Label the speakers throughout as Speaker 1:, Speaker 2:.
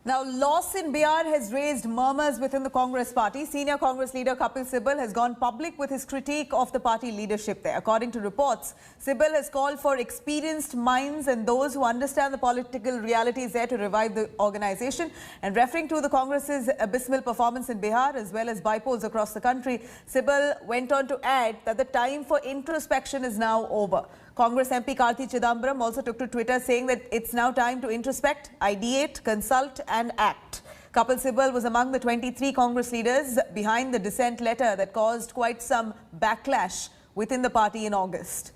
Speaker 1: Now, loss in Bihar has raised murmurs within the Congress party. Senior Congress leader Kapil Sibal has gone public with his critique of the party leadership there. According to reports, Sibal has called for experienced minds and those who understand the political realities there to revive the organization. And referring to the Congress's abysmal performance in Bihar as well as bypolls across the country, Sibal went on to add that the time for introspection is now over. Congress MP Karthi Chidambaram also took to Twitter saying that it's now time to introspect, ideate, consult and act. Kapil Sibal was among the 23 Congress leaders behind the dissent letter that caused quite some backlash within the party in August.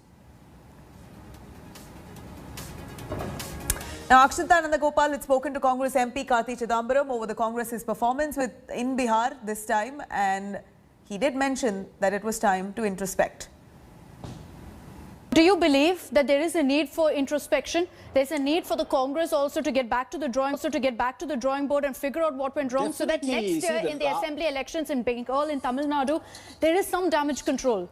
Speaker 1: Now, Akshita Nandagopal had spoken to Congress MP Karthi Chidambaram over the Congress's performance in Bihar this time, and he did mention that it was time to introspect.
Speaker 2: Do you believe that there is a need for introspection? There's a need for the Congress also to get back to the drawing board and figure out what went wrong.
Speaker 3: Definitely.
Speaker 2: So that next year in the assembly elections in Bengal, in Tamil Nadu, there is some damage control.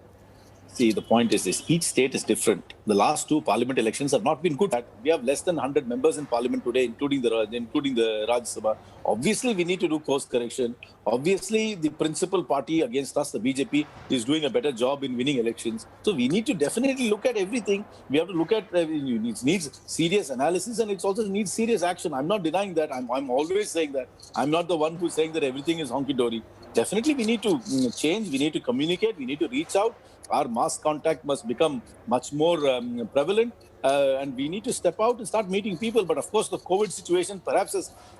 Speaker 3: See, the point is this, each state is different. The last two parliament elections have not been good. We have less than 100 members in parliament today, including the Rajya Sabha. Obviously, we need to do course correction. Obviously, the principal party against us, the BJP, is doing a better job in winning elections. So we need to definitely look at everything. We have to look at, it needs serious analysis and it also needs serious action. I'm not denying that. I'm always saying that. I'm not the one who's saying that everything is honky-dory. Definitely, we need to change. We need to communicate. We need to reach out. Our mass contact must become much more prevalent, and we need to step out and start meeting people. But of course, the COVID situation perhaps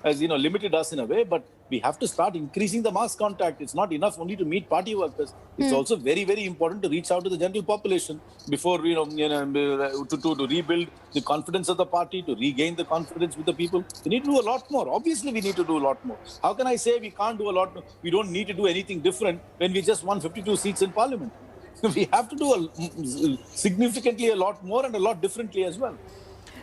Speaker 3: has limited us in a way. But we have to start increasing the mass contact. It's not enough only to meet party workers. It's also very, very important to reach out to the general population before to rebuild the confidence of the party, to regain the confidence with the people. We need to do a lot more. Obviously, we need to do a lot more. How can I say we can't do a lot more? We don't need to do anything different when we just won 52 seats in parliament. We have to do significantly a lot more and a lot differently as well.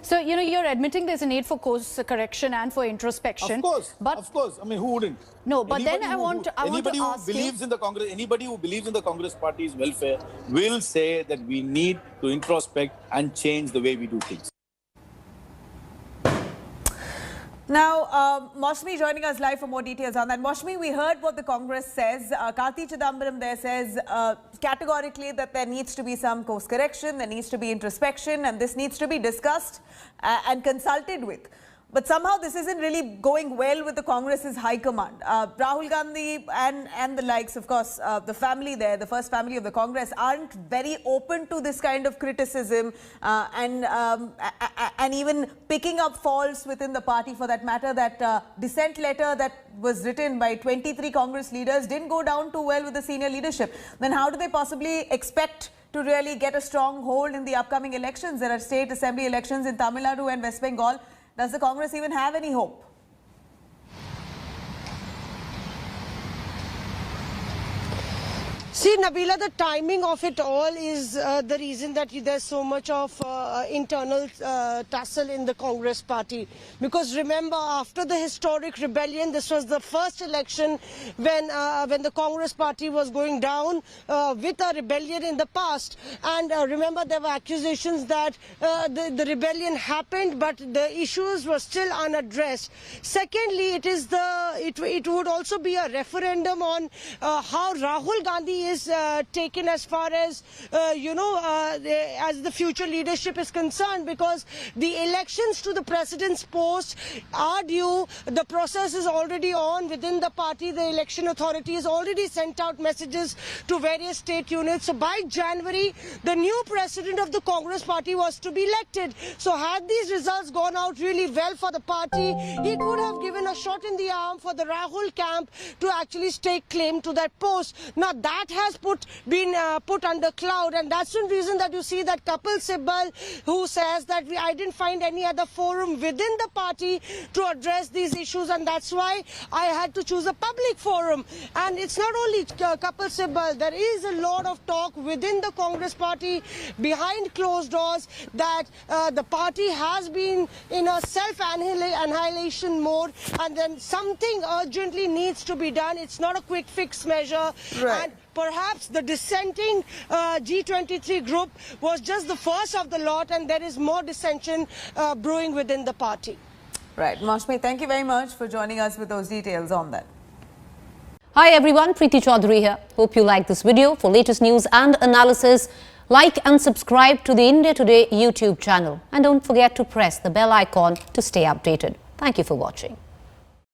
Speaker 2: So, you're admitting there's a need for course correction and for introspection.
Speaker 3: Of course. I mean, who wouldn't?
Speaker 2: No, but anybody then I want to ask
Speaker 3: anybody who believes in the Congress, anybody who believes in the Congress party's welfare will say that we need to introspect and change the way we do things.
Speaker 1: Now, Maushami joining us live for more details on that. Maushami, we heard what the Congress says. Karthi Chidambaram there says categorically that there needs to be some course correction, there needs to be introspection, and this needs to be discussed and consulted with. But somehow this isn't really going well with the Congress's high command. Rahul Gandhi and the likes, of course, the family there, the first family of the Congress, aren't very open to this kind of criticism and even picking up faults within the party for that matter. That dissent letter that was written by 23 Congress leaders didn't go down too well with the senior leadership. Then how do they possibly expect to really get a strong hold in the upcoming elections? There are state assembly elections in Tamil Nadu and West Bengal. Does the Congress even have any hope?
Speaker 4: See, Nabila, the timing of it all is the reason that there's so much of internal tussle in the Congress party. Because remember, after the historic rebellion, this was the first election when the Congress party was going down with a rebellion in the past. And remember, there were accusations that the rebellion happened, but the issues were still unaddressed. Secondly, it would also be a referendum on how Rahul Gandhi is taken as far as as the future leadership is concerned, because the elections to the president's post are due. The process is already on within the party. The election authority has already sent out messages to various state units. So by January, the new president of the Congress party was to be elected. So had these results gone out really well for the party, it would have given a shot in the arm for the Rahul camp to actually stake claim to that post. Now that has been put under cloud, and that's the reason that you see that Kapil Sibal, who says that I didn't find any other forum within the party to address these issues, and that's why I had to choose a public forum. And it's not only Kapil Sibal, there is a lot of talk within the Congress party behind closed doors that the party has been in a self-annihilation mode, and then something urgently needs to be done. It's not a quick fix measure.
Speaker 1: Right.
Speaker 4: And perhaps the dissenting G23 group was just the first of the lot, and there is more dissension brewing within the party.
Speaker 1: Right. Mashmi, thank you very much for joining us with those details on that.
Speaker 5: Hi everyone, Preeti Chaudhary here. Hope you like this video. For latest news and analysis, like and subscribe to the India Today YouTube channel. And don't forget to press the bell icon to stay updated. Thank you for watching.